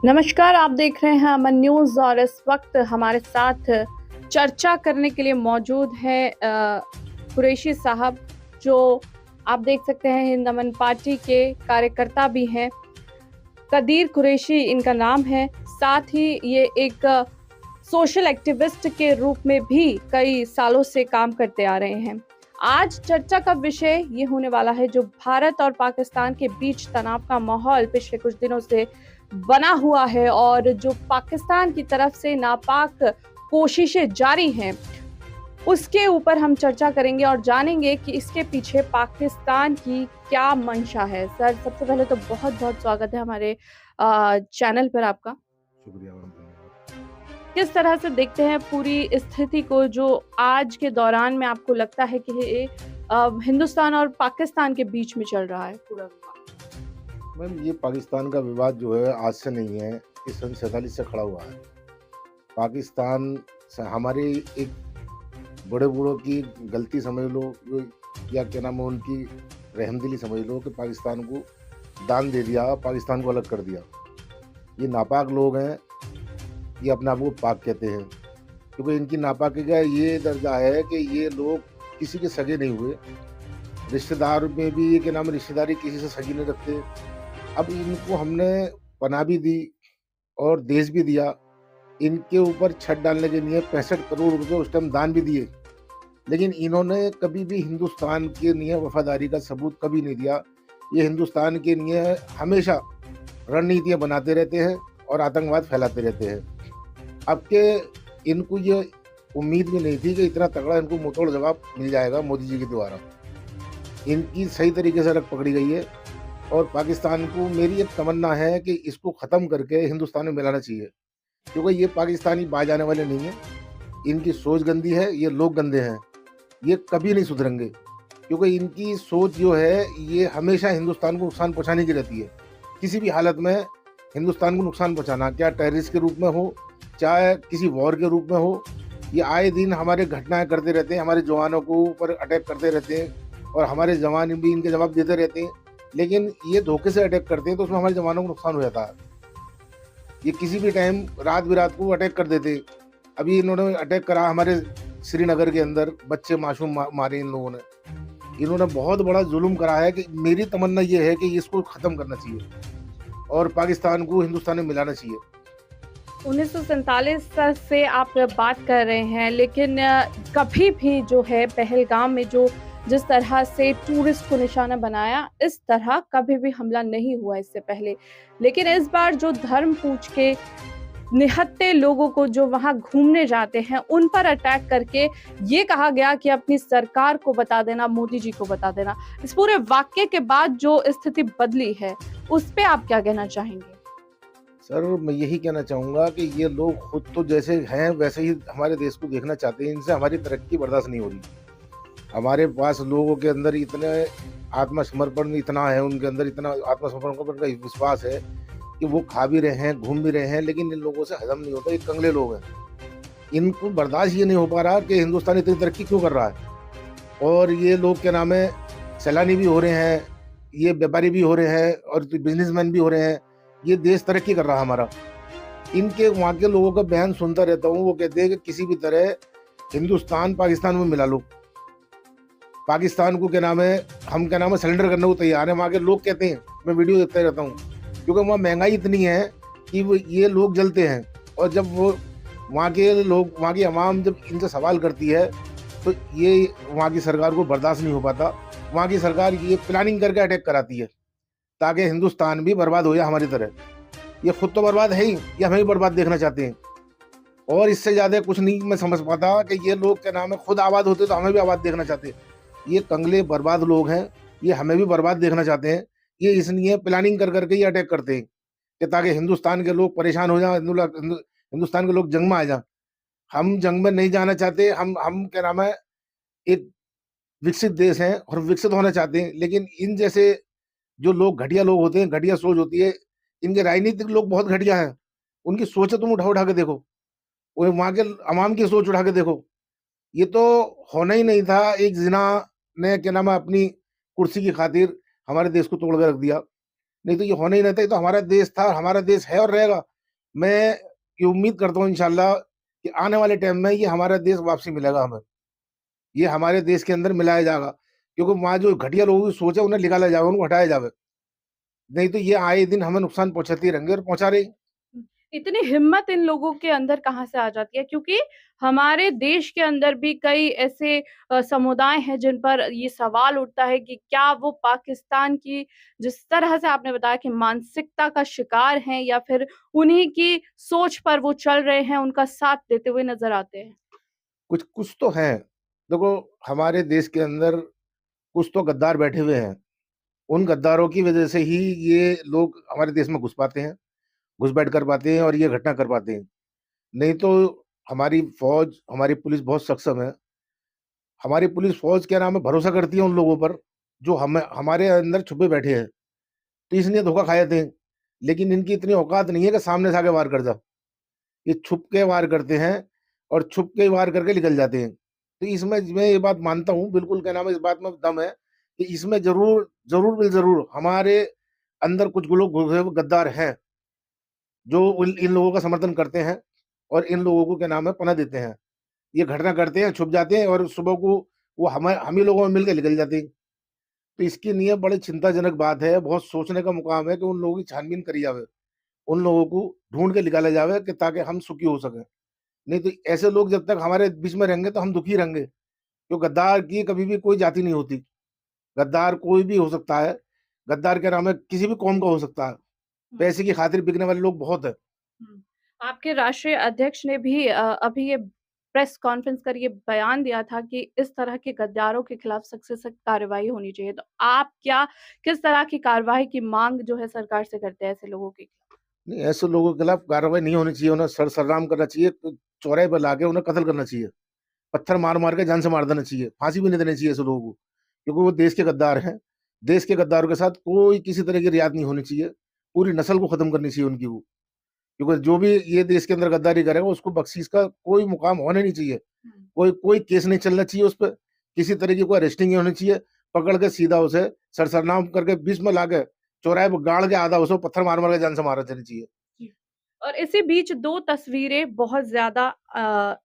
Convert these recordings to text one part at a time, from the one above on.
नमस्कार, आप देख रहे हैं अमन न्यूज़ और इस वक्त हमारे साथ चर्चा करने के लिए मौजूद हैं कुरैशी साहब, जो आप देख सकते हैं हिंद अमन पार्टी के कार्यकर्ता भी हैं। कदीर कुरैशी इनका नाम है। साथ ही ये एक सोशल एक्टिविस्ट के रूप में भी कई सालों से काम करते आ रहे हैं। आज चर्चा का विषय ये होने वाला है, जो भारत और पाकिस्तान के बीच तनाव का माहौल पिछले कुछ दिनों से बना हुआ है और जो पाकिस्तान की तरफ से नापाक कोशिशें जारी हैं, उसके ऊपर हम चर्चा करेंगे और जानेंगे कि इसके पीछे पाकिस्तान की क्या मंशा है। सर, सबसे पहले तो बहुत-बहुत स्वागत है हमारे चैनल पर आपका। शुक्रिया मैम, धन्यवाद। किस तरह से देखते हैं पूरी स्थिति को, जो आज के दौरान में आपको लगता है कि ये हिंदुस्तान और पाकिस्तान के बीच में चल रहा है पूरा विवाद? मैम, ये पाकिस्तान का विवाद जो है आज से नहीं है, ये सन 47 से खड़ा हुआ है। पाकिस्तान हमारे एक बड़े बूढ़ों की गलती समझ लो, या क्या नाम है, उनकी रहमदिली समझ लो कि पाकिस्तान को दान दे दिया, पाकिस्तान को अलग कर दिया। ये नापाक लोग हैं, ये अपने आप को पाक कहते हैं, क्योंकि इनकी नापाकी का ये दर्जा है कि ये लोग किसी के सगे नहीं हुए। रिश्तेदार में भी ये क्या नाम है, रिश्तेदारी किसी से सगी नहीं रखते। अब इनको हमने पनाह भी दी और देश भी दिया। इनके ऊपर छत डालने के लिए 65 करोड़ रुपए उस टाइम दान भी दिए, लेकिन इन्होंने कभी भी हिंदुस्तान के लिए वफादारी का सबूत कभी नहीं दिया। ये हिंदुस्तान के लिए हमेशा रणनीतियाँ बनाते रहते हैं और आतंकवाद फैलाते रहते हैं। अब के इनको ये उम्मीद भी नहीं थी कि इतना तगड़ा इनको मुंहतोड़ जवाब मिल जाएगा मोदी जी के द्वारा। इनकी सही तरीके से रख पकड़ी गई है और पाकिस्तान को मेरी एक तमन्ना है कि इसको ख़त्म करके हिंदुस्तान में मिलाना चाहिए, क्योंकि ये पाकिस्तानी बाज आने वाले नहीं हैं। इनकी सोच गंदी है, ये लोग गंदे हैं, ये कभी नहीं सुधरेंगे, क्योंकि इनकी सोच जो है ये हमेशा हिंदुस्तान को नुकसान पहुँचाने की रहती है। किसी भी हालत में हिंदुस्तान को नुकसान पहुँचाना, क्या टेररिस्ट के रूप में हो, चाहे किसी वॉर के रूप में हो, ये आए दिन हमारे घटनाएँ करते रहते हैं, हमारे जवानों को ऊपर अटैक करते रहते हैं और हमारे जवान भी इनके जवाब देते रहते हैं। लेकिन ये धोखे से अटैक करते हैं तो उसमें हमारे जवानों को नुकसान हो जाता है। ये किसी भी टाइम रात बिरात को अटैक कर देते। अभी इन्होंने अटैक करा हमारे श्रीनगर के अंदर, बच्चे मासूम मारे इन लोगों ने। इन्होंने बहुत बड़ा जुल्म करा है कि मेरी तमन्ना ये है कि इसको ख़त्म करना चाहिए और पाकिस्तान को हिंदुस्तान में मिलाना चाहिए। 1947 से आप बात कर रहे हैं, लेकिन कभी भी जो है पहलगाम में जो जिस तरह से टूरिस्ट को निशाना बनाया, इस तरह कभी भी हमला नहीं हुआ इससे पहले। लेकिन इस बार जो धर्म पूछ के निहत्थे लोगों को जो वहां घूमने जाते हैं, उन पर अटैक करके ये कहा गया कि अपनी सरकार को बता देना, मोदी जी को बता देना। इस पूरे वाक्य के बाद जो स्थिति बदली है, उस पे आप क्या कहना चाहेंगे? सर, मैं यही कहना चाहूँगा कि ये लोग खुद तो जैसे हैं वैसे ही हमारे देश को देखना चाहते हैं। इनसे हमारी तरक्की बर्दाश्त नहीं हो रही। हमारे पास लोगों के अंदर इतने आत्मसमर्पण इतना है, उनके अंदर इतना आत्मसमर्पण का विश्वास है कि वो खा भी रहे हैं, घूम भी रहे हैं, लेकिन इन लोगों से हजम नहीं होता। ये कंगले लोग हैं। इनको बर्दाश्त ये नहीं हो पा रहा कि हिंदुस्तान इतनी तरक्की क्यों कर रहा है। और ये लोग क्या नाम है, सैलानी भी हो रहे हैं, ये व्यापारी भी हो रहे हैं और बिजनेसमैन भी हो रहे हैं। ये देश तरक्की कर रहा है हमारा। इनके वहाँ के लोगों का बयान सुनता रहता हूँ, वो कहते हैं कि किसी भी तरह हिंदुस्तान पाकिस्तान में मिला लो। पाकिस्तान को क्या नाम है, हम क्या नाम है सरेंडर करने को तैयार हैं। वहाँ के लोग कहते हैं, मैं वीडियो देखता रहता हूँ, क्योंकि वहाँ महंगाई इतनी है कि वो ये लोग जलते हैं। और जब वो वहाँ के लोग, वहाँ की आवाम जब इनसे सवाल करती है तो ये वहाँ की सरकार को बर्दाश्त नहीं हो पाता। वहाँ की सरकार ये प्लानिंग करके अटैक कराती है ताकि हिंदुस्तान भी बर्बाद हो जाए हमारी तरह। ये खुद तो बर्बाद है ही, ये हमें भी बर्बाद देखना चाहते हैं। और इससे ज़्यादा कुछ नहीं मैं समझ पाता कि ये लोग क्या नाम है खुद आबाद होते तो हमें भी आबाद देखना चाहते हैं। ये कंगले बर्बाद लोग हैं, ये हमें भी बर्बाद देखना चाहते हैं। ये इसलिए प्लानिंग कर करके ये अटैक करते हैं कि ताकि हिंदुस्तान के लोग परेशान हो जाएं, हिंदुस्तान के लोग जंग में आ जाएं। हम जंग में नहीं जाना चाहते। हम क्या नाम है एक विकसित देश हैं और विकसित होना चाहते हैं, लेकिन इन जैसे जो लोग घटिया लोग होते हैं, घटिया सोच होती है। इनके राजनीतिक लोग बहुत घटिया हैं। उनकी सोचें तुम उठा के देखो, वो वहाँ के अवाम की सोच उठा के देखो। ये तो होना ही नहीं था। एक जिना ने क्या नाम है अपनी कुर्सी की खातिर हमारे देश को तोड़ के रख दिया। नहीं तो ये होना ही नहीं था। ये तो हमारा देश था, हमारा देश है और रहेगा। मैं ये उम्मीद करता हूँ इंशाल्लाह कि आने वाले टाइम में ये हमारा देश वापसी मिलेगा हमें, ये हमारे देश के अंदर मिलाया जाएगा, क्योंकि वहाँ जो घटिया लोगों की सोच है उन्हें निकाला जाएगा, उनको हटाया जावे, नहीं तो ये आए दिन हमें नुकसान पहुंचाते ही रहेंगे और पहुंचा रही। इतनी हिम्मत इन लोगों के अंदर कहाँ से आ जाती है? क्योंकि हमारे देश के अंदर भी कई ऐसे समुदाय हैं जिन पर ये सवाल उठता है कि क्या वो पाकिस्तान की जिस तरह से आपने बताया कि मानसिकता का शिकार हैं या फिर उन्हीं की सोच पर वो चल रहे हैं, उनका साथ देते हुए नज़र आते हैं? कुछ कुछ तो हैं, देखो हमारे देश के अंदर कुछ तो गद्दार बैठे हुए हैं, उन गद्दारों की वजह से ही ये लोग हमारे देश में घुस पाते हैं, घुसपैठ कर पाते हैं और ये घटना कर पाते हैं। नहीं तो हमारी फौज, हमारी पुलिस बहुत सक्षम है। हमारी पुलिस फौज क्या नाम है, भरोसा करती है उन लोगों पर जो हमें हमारे अंदर छुपे बैठे हैं, तो इसलिए धोखा खाए थे। लेकिन इनकी इतनी औकात नहीं है कि सामने से आके वार कर जा, ये छुप के वार करते हैं और छुप के वार करके निकल जाते हैं। तो इसमें मैं ये बात मानता हूँ बिल्कुल, क्या नाम है, इस बात में दम है कि इसमें जरूर जरूर बिल जरूर हमारे अंदर कुछ लोग घुसे हुए गद्दार हैं जो इन लोगों का समर्थन करते हैं और इन लोगों को क्या नाम है पनाह देते हैं। ये घटना करते हैं, छुप जाते हैं और सुबह को वो हम ही लोगों में मिलकर निकल जाते हैं। तो इसके लिए बड़ी चिंताजनक बात है, बहुत सोचने का मुकाम है कि उन लोगों की छानबीन करी जावे, उन लोगों को ढूंढ के निकाला जावे कि ताकि हम सुखी हो सकें। नहीं तो ऐसे लोग जब तक हमारे बीच में रहेंगे तो हम दुखी रहेंगे, क्यों गद्दार की कभी भी कोई जाति नहीं होती, गद्दार कोई भी हो सकता है, गद्दार क्या नाम है किसी भी कौम का हो सकता है, हुँ, पैसे की खातिर बिकने वाले लोग बहुत है। हुँ। आपके राष्ट्रीय अध्यक्ष ने भी अभी ये प्रेस कॉन्फ्रेंस कर ये बयान दिया था कि इस तरह के गद्दारों के खिलाफ सख्त से सख्त कार्रवाई होनी चाहिए। तो आप क्या किस तरह की कार्रवाई की माँग जो है सरकार से करते हैं ऐसे लोगों की? नहीं, ऐसे लोगों के खिलाफ कार्रवाई नहीं होनी चाहिए, उन्हें सर-सराम करना चाहिए, चौराहे पर लाके उन्हें कत्ल करना चाहिए। पत्थर मार-मार के जान से मार देना चाहिए, फांसी भी नहीं देनी चाहिए ऐसे लोगों को, क्योंकि वो देश के गद्दार हैं। देश के गद्दारों के साथ कोई किसी तरह की रियायत नहीं होनी चाहिए, पूरी नस्ल को खत्म करनी चाहिए उनकी वो। क्योंकि जो भी ये देश के अंदर गद्दारी करेगा उसको बख्शीश का कोई मुकाम होना नहीं चाहिए, हुँ। कोई कोई केस नहीं चलना चाहिए उस पे, किसी तरह की कोई अरेस्टिंग नहीं होनी चाहिए, पकड़ के सीधा उसे सर-सरनाम करके बीच में लाके चौराहे पे गाड़ के आधा उसको पत्थर मार-मार के जान से मार देनी चाहिए। जी। और इसी बीच 2 तस्वीरें बहुत ज़्यादा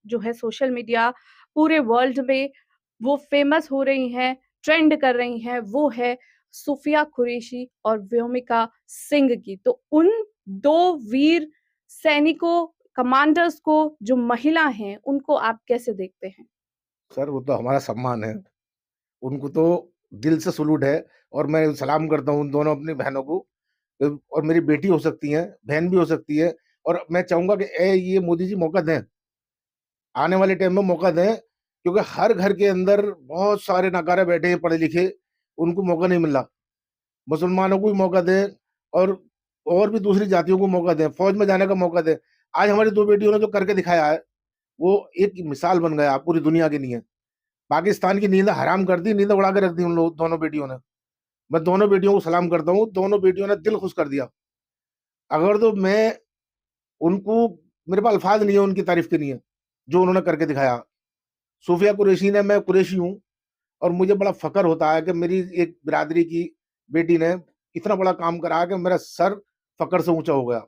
जो है सोशल मीडिया पूरे वर्ल्ड में वो फ़ेमस हो रही हैं, ट्रेंड कर रही हैं, वो है सूफिया कुरैशी और व्योमिका सिंह की। तो उन 2 वीर सैनिकों, कमांडर्स को जो महिला हैं, उनको आप कैसे देखते हैं? सर वो तो हमारा सम्मान है। उनको तो दिल से सैल्यूट है और मैं सलाम करता हूँ उन दोनों अपनी बहनों को। और मेरी बेटी हो सकती हैं, बहन भी हो सकती है और मैं चाहूँगा कि ये मोदी जी मौका दें, आने वाले टाइम में मौका दें, क्योंकि हर घर के अंदर बहुत सारे नकारे बैठे हैं पढ़े-लिखे, उनको मौका नहीं मिल रहा। मुसलमानों को भी मौका दें और भी दूसरी जातियों को मौका दें, फ़ौज में जाने का मौका दें। आज हमारी 2 बेटियों ने जो करके दिखाया है, वो एक मिसाल बन गया पूरी दुनिया के लिए। पाकिस्तान की नींद हराम कर दी, नींद उड़ा के रख दी उन लोग दोनों बेटियों ने। मैं दोनों बेटियों को सलाम करता हूँ, दोनों बेटियों ने दिल खुश कर दिया। अगर तो मैं उनको मेरे पास अल्फ़ाज़ नहीं है उनकी तारीफ़ के लिए, जो उन्होंने करके दिखाया। सूफिया कुरैशी ने, मैं कुरैशी हूँ और मुझे बड़ा फ़क्र होता है कि मेरी एक बिरादरी की बेटी ने इतना बड़ा काम करा कि मेरा सर फ़क्र से ऊँचा हो गया।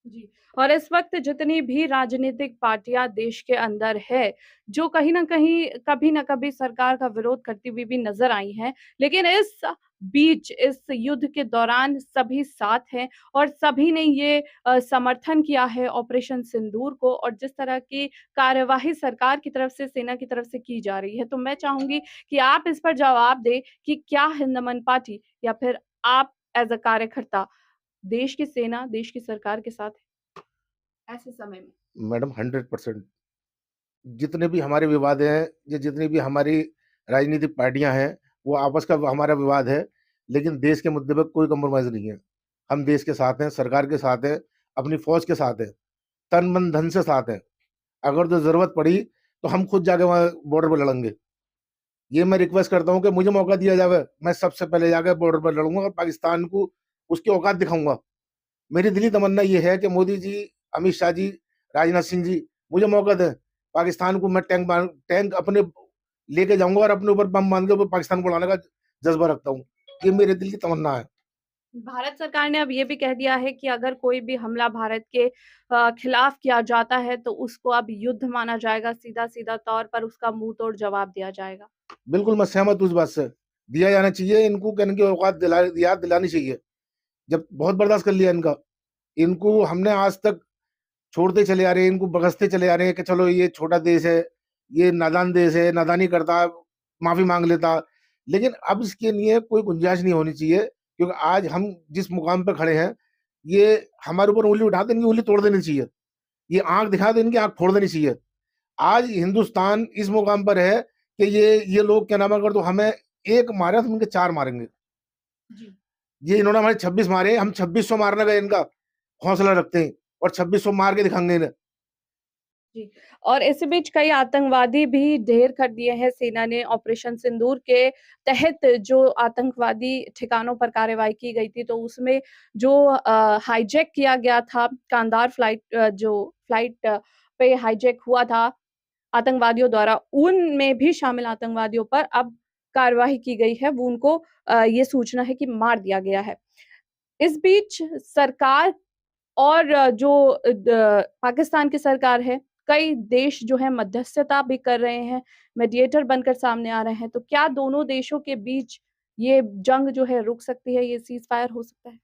जी। और इस वक़्त जितनी भी राजनीतिक पार्टियाँ देश के अंदर है, जो कहीं न कहीं, कभी न कभी सरकार का विरोध करती हुई भी नज़र आई हैं, लेकिन इस बीच, इस युद्ध के दौरान सभी साथ हैं और सभी ने ये समर्थन किया है ऑपरेशन सिंदूर को और जिस तरह की कार्यवाही सरकार की तरफ से, सेना की तरफ से की जा रही है। तो मैं चाहूँगी कि आप इस पर जवाब दें कि क्या हिंद दमन पार्टी या फिर आप एज़ अ कार्यकर्ता देश की सेना, देश की सरकार के साथ ऐसे समय में। मैडम 100% जितने भी हमारे विवाद हैं, या जितनी भी हमारी राजनीतिक पार्टियाँ हैं, वो आपस का हमारा विवाद है, लेकिन देश के मुद्दे पे कोई कॉम्प्रोमाइज़ नहीं है। हम देश के साथ हैं, सरकार के साथ हैं, अपनी फ़ौज के साथ हैं, तन, मन, धन से साथ हैं। अगर तो ज़रूरत पड़ी, तो हम खुद जाके वहाँ बॉर्डर पे लड़ेंगे। ये मैं रिक्वेस्ट करता हूँ कि मुझे मौका दिया जावे, मैं सबसे पहले जाके बॉर्डर पर लड़ूँगा और पाकिस्तान को उसकी औकात दिखाऊँगा। मेरी दिली तमन्ना ये है कि मोदी जी, अमित शाह जी, राजनाथ सिंह जी मुझे मौका दें। पाकिस्तान को मैं टैंक अपने लेके जाऊँगा और अपने ऊपर बम बाँध के ऊपर पाकिस्तान को उड़ाने का जज़्बा रखता हूँ। ये मेरे दिल की तमन्ना है। भारत सरकार ने अब ये भी कह दिया है कि अगर कोई भी हमला भारत के खिलाफ किया जाता है तो उसको अब युद्ध माना जाएगा, सीधा-सीधा तौर पर उसका मुँह-तोड़ जवाब दिया जाएगा। बिल्कुल मैं सहमत हूँ इस बात से। दिया जाना चाहिए, इनको कहने की औकात याद दिलानी चाहिए। जब बहुत बर्दाश्त कर लिया इनका। इनको हमने आज तक छोड़ते चले आ रहे हैं, इनको बखसते चले आ रहे हैं कि चलो ये छोटा देश है, ये नादान देश है, नादानी करता, माफ़ी माँग लेता। लेकिन अब इसके लिए कोई गुंजाइश नहीं होनी चाहिए, क्योंकि आज हम जिस मुकाम पे खड़े हैं, ये हमारे ऊपर उँगली उठाते इनकी उँगली तोड़ देनी चाहिए। ये आँख दिखाए तो इनकी आँख फोड़ देनी चाहिए। आज हिंदुस्तान इस मुकाम पर है कि ये लोग क्या नाम है, अगर तो हमें 1 मारा तो इनके 4 मारेंगे। जी। ये इन्होंने हमारे 26 मारे, हम 2600 मारने का इनका हौसला रखते हैं और 2600 मार के दिखाएँगे इन्हें। जी। और इसी बीच कई आतंकवादी भी ढेर कर दिए हैं। सेना ने ऑपरेशन सिंदूर के तहत जो आतंकवादी ठिकानों पर कार्रवाई की गई थी, तो उसमें जो हाईजैक किया गया था कांधार जो फ्लाइट पे हाईजैक हुआ था आतंकवादियों द्वारा, उनमें भी शामिल आतंकवादियों पर अब कार्रवाई की गई है। वो उनको ये सूचना है कि मार दिया गया है। इस बीच सरकार और जो पाकिस्तान की सरकार है, कई देश जो है मध्यस्थता भी कर रहे हैं, मीडिएटर बनकर सामने आ रहे हैं। तो क्या दोनों देशों के बीच ये जंग जो है रुक सकती है, ये सीज़फायर हो सकता है?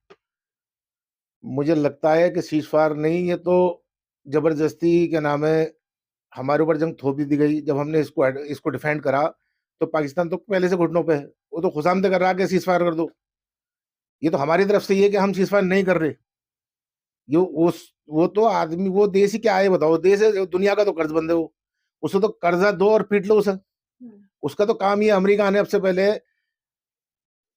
मुझे लगता है कि सीज़फायर नहीं, ये तो ज़बरदस्ती क्या नाम है, हमारे ऊपर जंग थोप दी गई। जब हमने इसको डिफेंड करा, तो पाकिस्तान तो पहले से घुटनों पे है। वो तो खुशामद कर रहा है कि सीज़फायर कर दो। ये तो हमारी तरफ से ये है कि हम सीज़फायर नहीं कर रहे। ये वो तो आदमी, वो देश ही क्या है बताओ? देश है, दुनिया का तो कर्ज़बंद है वो। उसे तो कर्ज़ा दो और पीट लो उसे। हुँ। उसका तो काम ही है। अमेरिका ने सबसे पहले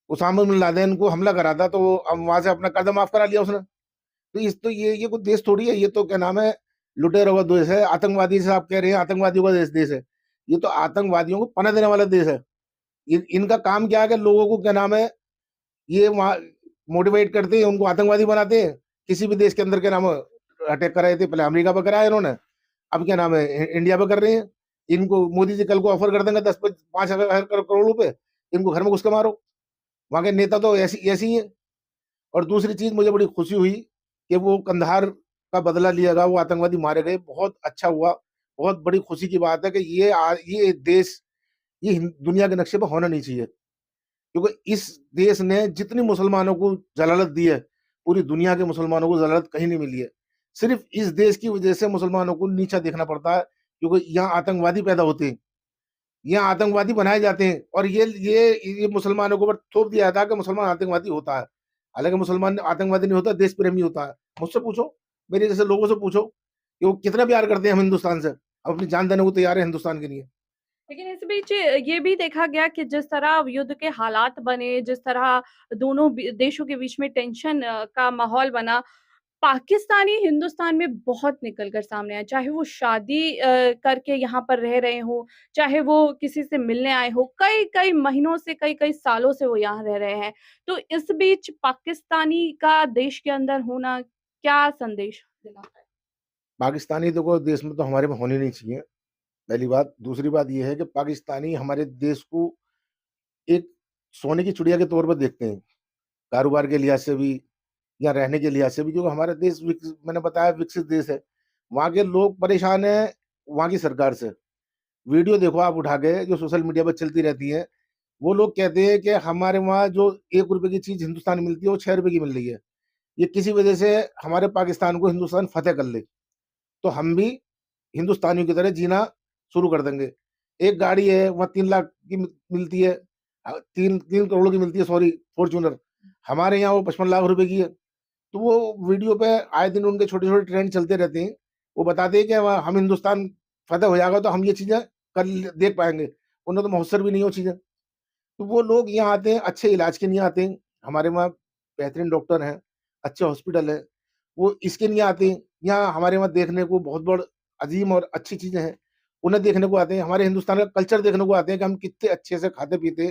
उसामा बिन लादेन को हमला करा था, तो वो अब वहाँ से अपना कर्ज़ा माफ़ करा लिया उसने। तो ये कोई देश थोड़ी है, ये तो क्या नाम है, लुटेरों का देश है। आतंकवादी से आप कह रहे हैं आतंकवादियों का देश है। ये तो आतंकवादियों को पनाह देने वाला देश है। इनका काम क्या है कि लोगों को क्या नाम है, ये वहाँ मोटिवेट करते हैं, उनको आतंकवादी बनाते हैं। किसी भी देश के अंदर क्या नाम है, अटैक कराए थे, पहले अमेरिका पे कराया इन्होंने, अब क्या नाम है इंडिया पे कर रहे हैं। इनको मोदी जी कल को ऑफर कर देंगे 5,000 करोड़ रुपए, इनको घर में घुस के मारो। वहाँ के नेता तो ऐसी ऐसी ही हैं। और दूसरी चीज़ मुझे बड़ी खुशी हुई कि वो कंधार का बदला लिया गया, वो आतंकवादी मारे गए, बहुत अच्छा हुआ। बहुत बड़ी खुशी की बात है कि ये देश ये दुनिया के नक्शे पे होना नहीं चाहिए। क्योंकि इस देश ने जितनी मुसलमानों को जलालत दी है, पूरी दुनिया के मुसलमानों को जलालत कहीं नहीं मिली है। सिर्फ़ इस देश की वजह से मुसलमानों को नीचा देखना पड़ता है, क्योंकि यहाँ आतंकवादी पैदा होते हैं, यहाँ आतंकवादी बनाए जाते हैं और ये मुसलमानों के ऊपर थोप दिया था कि मुसलमान आतंकवादी होता है। हालाँकि मुसलमान आतंकवादी नहीं होता, देश प्रेमी होता है। मुझसे पूछो, मेरे जैसे लोगों से पूछो कि वो कितना प्यार करते हैं हम हिंदुस्तान से, हम अपनी जान देने को तैयार हैं हिंदुस्तान के लिए। लेकिन इस बीच ये भी देखा गया कि जिस तरह युद्ध के हालात बने, जिस तरह दोनों देशों के बीच में टेंशन का माहौल बना, पाकिस्तानी हिंदुस्तान में बहुत निकल कर सामने आए, चाहे वो शादी करके यहाँ पर रह रहे हों, चाहे वो किसी से मिलने आए हों, कई-कई महीनों से, कई-कई सालों से वो यहाँ रह रहे हैं। तो इस बीच पाकिस्तानी का देश के अंदर होना क्या संदेश दिलाता है? पाकिस्तानी देखो देश में तो हमारे में होने नहीं चाहिए, पहली बात। दूसरी बात ये है कि पाकिस्तानी हमारे देश को एक सोने की चिड़िया के तौर पर देखते हैं, कारोबार के लिहाज़ से भी या रहने के लिहाज़ से भी, क्योंकि हमारा देश मैंने बताया विकसित देश है। वहाँ के लोग परेशान हैं वहाँ की सरकार से। वीडियो देखो आप उठा के जो सोशल मीडिया पर चलती रहती हैं, वो लोग कहते हैं कि हमारे वहाँ जो ₹1 की चीज़ हिंदुस्तान में मिलती है, वो ₹6 की मिल रही है। ये किसी वजह से हमारे पाकिस्तान को हिंदुस्तान फ़तेह कर ले, तो हम भी हिंदुस्तानियों की तरह जीना शुरू कर देंगे। एक गाड़ी है, वहाँ 3 लाख की मिलती है, 3 करोड़ की मिलती है, सॉरी, फॉर्च्यूनर। हमारे यहाँ वो 55 लाख रुपए की है। तो वो वीडियो पे आए दिन उनके छोटे-छोटे ट्रेंड चलते रहते हैं। वो बताते हैं कि हम हिंदुस्तान फ़तेह हो जाएगा तो हम ये चीज़ें देख पाएँगे। उन्हें तो मौसर भी नहीं है वो चीज़ें। तो वो लोग यहाँ आते हैं, अच्छे इलाज के लिए आते हैं। हमारे वहाँ बेहतरीन डॉक्टर हैं, अच्छे हॉस्पिटल हैं। वो इसके लिए आते हैं। यहाँ हमारे वहाँ देखने को बहुत अज़ीम और अच्छी चीज़ें हैं। उन्हें देखने को आते हैं। हमारे हिंदुस्तान का कल्चर देखने को आते हैं कि हम कितने अच्छे से खाते-पीते,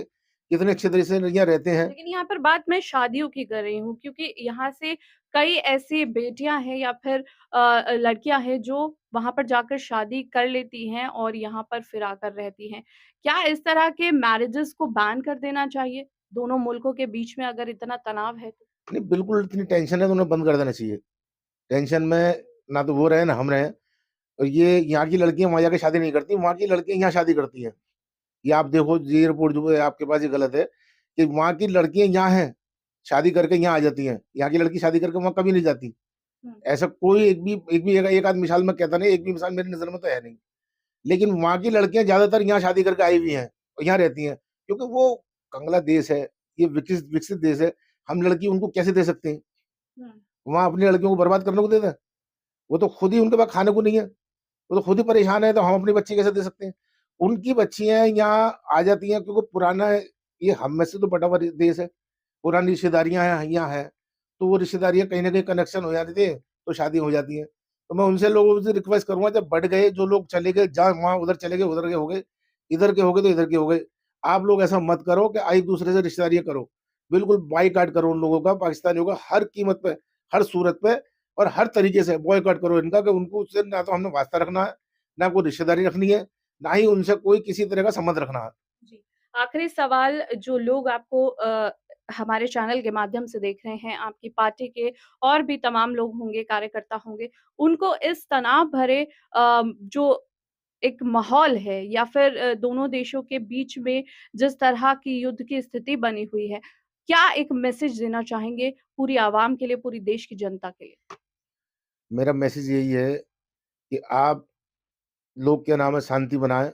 कितने अच्छे तरह से यहाँ रहते हैं। लेकिन यहाँ पर बात मैं शादियों की कर रही हूँ क्योंकि यहाँ से कई ऐसी बेटियाँ हैं या फिर लड़कियाँ हैं जो वहाँ पर जाकर शादी कर लेती हैं और यहाँ पर फिर आकर रहती हैं। क्या इस तरह के मैरेजेज़ को बैन कर देना चाहिए? दोनों मुल्कों के बीच में अगर इतना तनाव है तो? नहीं, बिल्कुल इतनी टेंशन है तो उन्हें बंद कर देना चाहिए। टेंशन में ना तो वो रहे ना हम रहें। और ये यहाँ की लड़कियां वहां जाके शादी नहीं करती, वहां की लड़कियां यहाँ शादी करती हैं। ये आप देखो, ये रिपोर्ट जो है आपके पास, ये गलत है कि वहां की लड़कियां यहाँ हैं, शादी करके यहाँ आ जाती हैं। यहाँ की लड़की शादी करके वहां कभी नहीं जाती। ऐसा कोई एक आध मिसाल में कहता नहीं, एक भी मिसाल मेरी नजर में तो है नहीं। लेकिन वहां की लड़कियां ज्यादातर यहाँ शादी करके आई हुई हैं और यहाँ रहती हैं, क्योंकि वो कंगला देश है, ये विकसित विकसित देश है। हम लड़की उनको कैसे दे सकते हैं? वहां अपनी लड़कियों को बर्बाद करने को देते हैं? वो तो खुद ही, उनके पास खाने को नहीं है, वो तो खुद ही परेशान है, तो हम अपनी बच्ची कैसे दे सकते हैं? उनकी बच्चियां यहाँ आ जाती हैं क्योंकि पुराना, ये हम में से तो बटा हुआ देश है, पुरानी रिश्तेदारियां हैं यहाँ है, तो वो रिश्तेदारियां कहीं ना कहीं कनेक्शन हो जाती है, तो शादी हो जाती है। तो मैं उनसे लोगों से रिक्वेस्ट करूंगा, जब बढ़ गए, जो लोग चले गए जहाँ वहां, उधर चले गए, उधर के हो गए, इधर के हो गए तो इधर के हो गए। आप लोग ऐसा मत करो कि एक दूसरे से रिश्तेदारियां करो। बिल्कुल बाईकाट करो उन लोगों का, पाकिस्तानियों का, हर कीमत पे, हर सूरत पे और हर तरीके से बॉयकॉट करो इनका, कि उनको उससे ना तो हमने वास्ता रखना है, ना कोई रिश्तेदारी रखनी है, ना ही उनसे कोई किसी तरह का संबंध रखना है। जी। आखिरी सवाल, जो लोग आपको हमारे चैनल के माध्यम से देख रहे हैं, आपकी पार्टी के और भी तमाम लोग होंगे, कार्यकर्ता होंगे, उनको इस तनाव भरे जो एक माहौल है या फिर दोनों देशों के बीच में जिस तरह की युद्ध की स्थिति बनी हुई है, क्या एक मैसेज देना चाहेंगे पूरी आवाम के लिए, पूरी देश की जनता के लिए? मेरा मैसेज यही है कि आप लोग क्या नाम है, शांति बनाएं।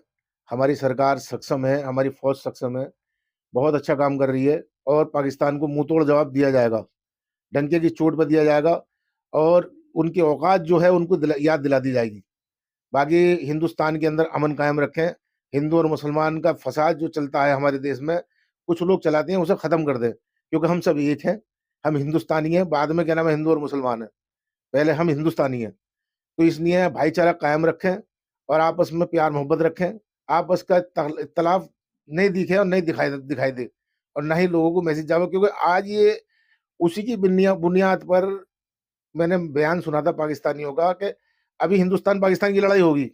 हमारी सरकार सक्षम है, हमारी फौज सक्षम है, बहुत अच्छा काम कर रही है, और पाकिस्तान को मुंह तोड़ जवाब दिया जाएगा, डंके की चोट पर दिया जाएगा, और उनकी औकात जो है उनको याद दिला दी जाएगी। बाकी हिंदुस्तान के अंदर अमन कायम रखें। हिंदू और मुसलमान का फसाद जो चलता है हमारे देश में, कुछ लोग चलाते हैं, उसे खत्म कर दें, क्योंकि हम सब एक हैं। हम हिंदुस्तानी हैं, बाद में क्या नाम है, हिंदू और मुसलमान है, पहले हम हिंदुस्तानी हैं। तो इसलिए भाईचारा कायम रखें और आपस में प्यार मोहब्बत रखें। आपस का इख्तलाफ नहीं दिखे और नहीं दिखाई दिखाई दे, और ना ही लोगों को मैसेज जावे, क्योंकि आज ये उसी की बुनियाद पर मैंने बयान सुना था पाकिस्तानियों का कि अभी हिंदुस्तान पाकिस्तान की लड़ाई होगी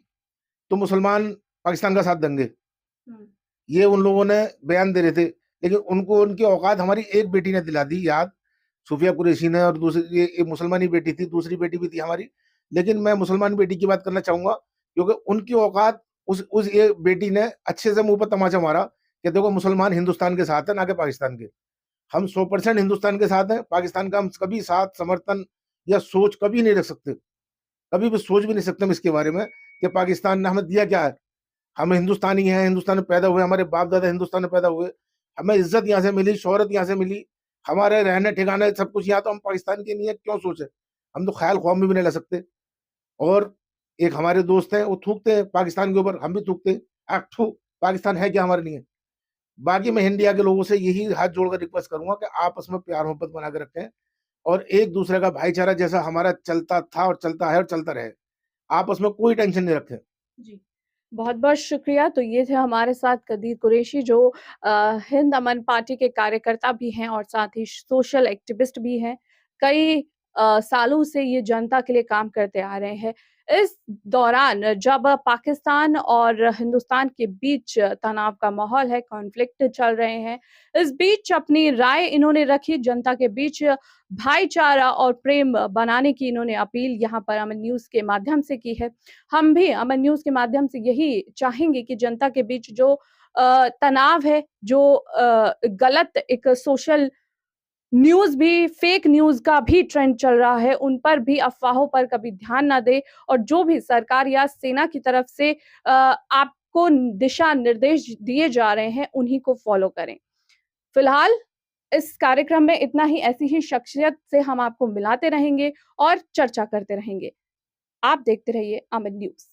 तो मुसलमान पाकिस्तान का साथ देंगे। ये उन लोगों ने बयान दे रहे थे, लेकिन उनको उनकी औकात हमारी एक बेटी ने दिला दी याद, सूफिया कुरैशी ने, और दूसरी ये मुसलमानी बेटी थी, दूसरी बेटी भी थी हमारी। लेकिन मैं मुसलमान बेटी की बात करना चाहूंगा, क्योंकि उनकी औकात, उस ये बेटी ने अच्छे से मुंह पर तमाचा मारा कि देखो मुसलमान हिंदुस्तान के साथ है, ना कि पाकिस्तान के। हम 100% हिंदुस्तान के साथ हैं, पाकिस्तान का हम कभी साथ समर्थन या सोच कभी नहीं रख सकते, कभी भी सोच भी नहीं सकते हम इसके बारे में कि पाकिस्तान ने हमें दिया क्या है। हम हिंदुस्तानी हैं, हिंदुस्तान में पैदा हुए, हमारे बाप दादा हिंदुस्तान में पैदा हुए, हमें इज्जत यहाँ से मिली, शोहरत यहाँ से मिली, हमारे रहने ठिकाने सब कुछ यहाँ, तो हम पाकिस्तान के नहीं है, क्यों सोचे? हम तो ख्याल ख्वाब में भी नहीं ला सकते। और एक हमारे दोस्त हैं, वो थूकते हैं पाकिस्तान के ऊपर, हम भी थूकते हैं, पाकिस्तान है क्या हमारे लिए? बाकी मैं इंडिया के लोगों से यही हाथ जोड़कर रिक्वेस्ट करूंगा कि आपस में प्यार मोहब्बत बना के रखें, और एक दूसरे का भाईचारा जैसा हमारा चलता था और चलता है और चलता रहे, आपस में कोई टेंशन नहीं रखें। जी। बहुत-बहुत शुक्रिया। तो ये थे हमारे साथ कदीर कुरैशी, जो हिंद अमन पार्टी के कार्यकर्ता भी हैं और साथ ही सोशल एक्टिविस्ट भी हैं। कई सालों से ये जनता के लिए काम करते आ रहे हैं। इस दौरान जब पाकिस्तान और हिंदुस्तान के बीच तनाव का माहौल है, कॉन्फ्लिक्ट चल रहे हैं, इस बीच अपनी राय इन्होंने रखी, जनता के बीच भाईचारा और प्रेम बनाने की इन्होंने अपील यहाँ पर अमन न्यूज़ के माध्यम से की है। हम भी अमन न्यूज़ के माध्यम से यही चाहेंगे कि जनता के बीच जो तनाव है, जो गलत एक सोशल न्यूज़ भी, फेक न्यूज़ का भी ट्रेंड चल रहा है, उन पर भी, अफ़वाहों पर कभी ध्यान ना दें, और जो भी सरकार या सेना की तरफ से आपको दिशा निर्देश दिए जा रहे हैं, उन्हीं को फ़ॉलो करें। फिलहाल इस कार्यक्रम में इतना ही। ऐसी ही शख्सियत से हम आपको मिलाते रहेंगे और चर्चा करते रहेंगे। आप देखते रहिए अमन न्यूज़।